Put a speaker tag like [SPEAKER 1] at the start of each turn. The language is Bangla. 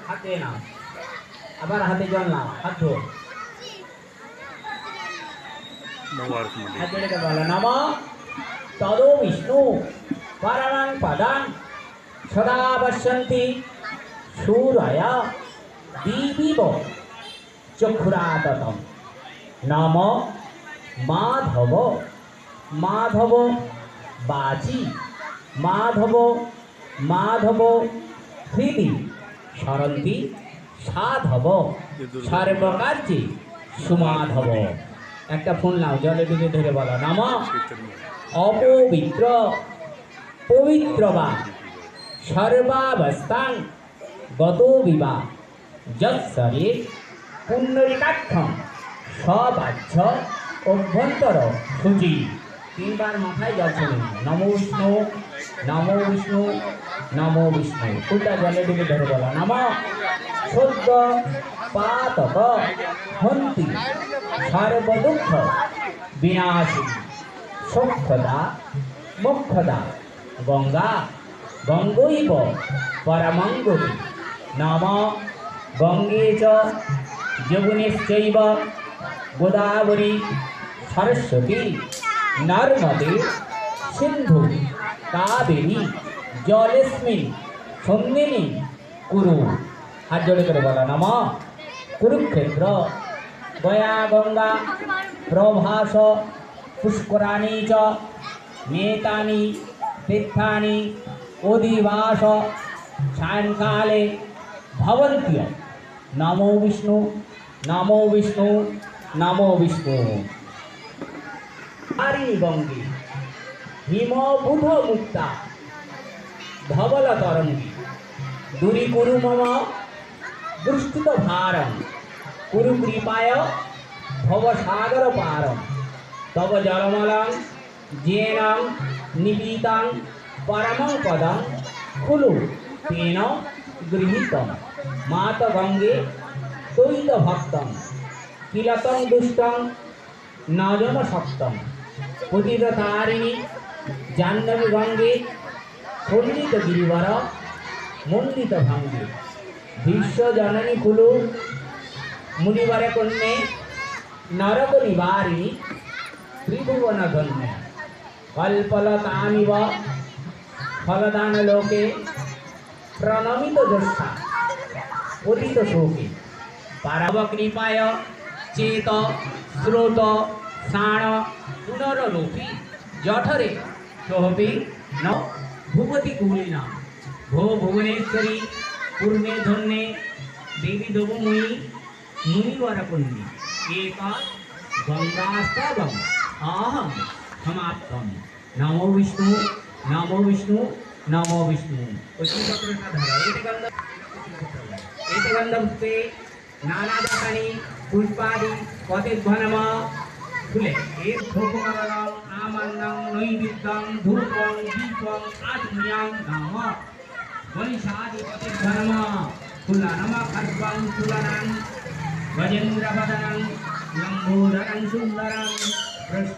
[SPEAKER 1] হাতে নাও, আবার হাতে জল নাও, হাত ধো। নম তদো বিষ্ণু পরমং পদং সদা পশ্যন্তি সূরয় দিবিব চক্ষুরাততম। নম মাধব মাধব বাচি মাধব মাধব হৃদি সরন্তি সাধব সর্বকার্যে সুমাধব। একটা ফুল নাও, জলে ডুবে ধরে বলো নম অপবিত্র পবিত্র বা সর্বাবস্থান গত বিবা যৎসরে পুণ্ডরিকাক্ষম সবাচ্ছ অভ্যন্তর শুচি। তিনবার মাথায় জল ছেড়ে নমো বিষ্ণু নমো বিষ্ণু নমো বিষ্ণু। ফুলটা জলে ডুবে ধরে বলো নম শুদ্ধ পাতক হন্তি সর্বদুঃখ বিনাশী সক্ষদা মোক্ষদা গঙ্গা গঙ্গৈব পরমঙ্গতি। নম গঙ্গে চ যমুনেশ্চৈব গোদাবরী সরস্বতী নর্মদে সিন্ধু কাবেরী জলেস্মিন সন্ধিনী কুরু। হাত জোড়ে করে বলা নম কুরুক্ষেত্র গয়া গঙ্গা প্রভাস পুষ্করাণী চ মেতানি তীর্থানি অধিবাস সায়ংকালে ভবন্তি। নমো বিষ্ণু নমো বিষ্ণু নমো বিষ্ণু। তারিণী গঙ্গে হিমবুধ মুক্তা ধবল তরঙ্গী দূরী কুরু মম দুষ্টিত ভারম কুরু কৃপায় ভবসাগর পারম। তব জলমলং যেন নিপীতং পরমং পদং খুলু তেন গৃহীতম। মাত গঙ্গে দ্বৈত ভক্তং কিলতং দুষ্টং নজন শক্তং। পতিত তারিণী জাহ্নবী গঙ্গে খণ্ডিত গিরিবর মণ্ডিত ভঙ্গে বিশ্ব জননী কুলু মুনিবর কন্যে নরক নিবারিণী ত্রিভুবন ধন্যে। কল্পলতামিব ফলদান লোকে প্রণমিত যষ্ঠা পতিত শোকে। পারব কৃপায় চেত স্রোত স্নান পুনরলোপি জঠরে সোহপি ন ভূপতি কুলিনা। ভো ভুবনেশ্বরী পূর্ণে ধন্যে দেবী দেবময়ী মুনিবর কন্যে এক গঙ্গাস্তবম অহম সমাপ্তম। নমো বিষ্ণু নমো বিষ্ণু নমো বিষ্ণু। এতে গন্ধপুষ্পে নানা জাতানি পুষ্পাদি পতির্ঘনম ফুলে এর ধূপকরণং আমন্নং নৈবেদ্যং ধূপং দীপং আত্মীয়ং নম বৈশাদি পতির্ঘনম ফুল নম খর্বং তুলনং গজেন্দ্রবদনং লম্বোদরং সুন্দরং।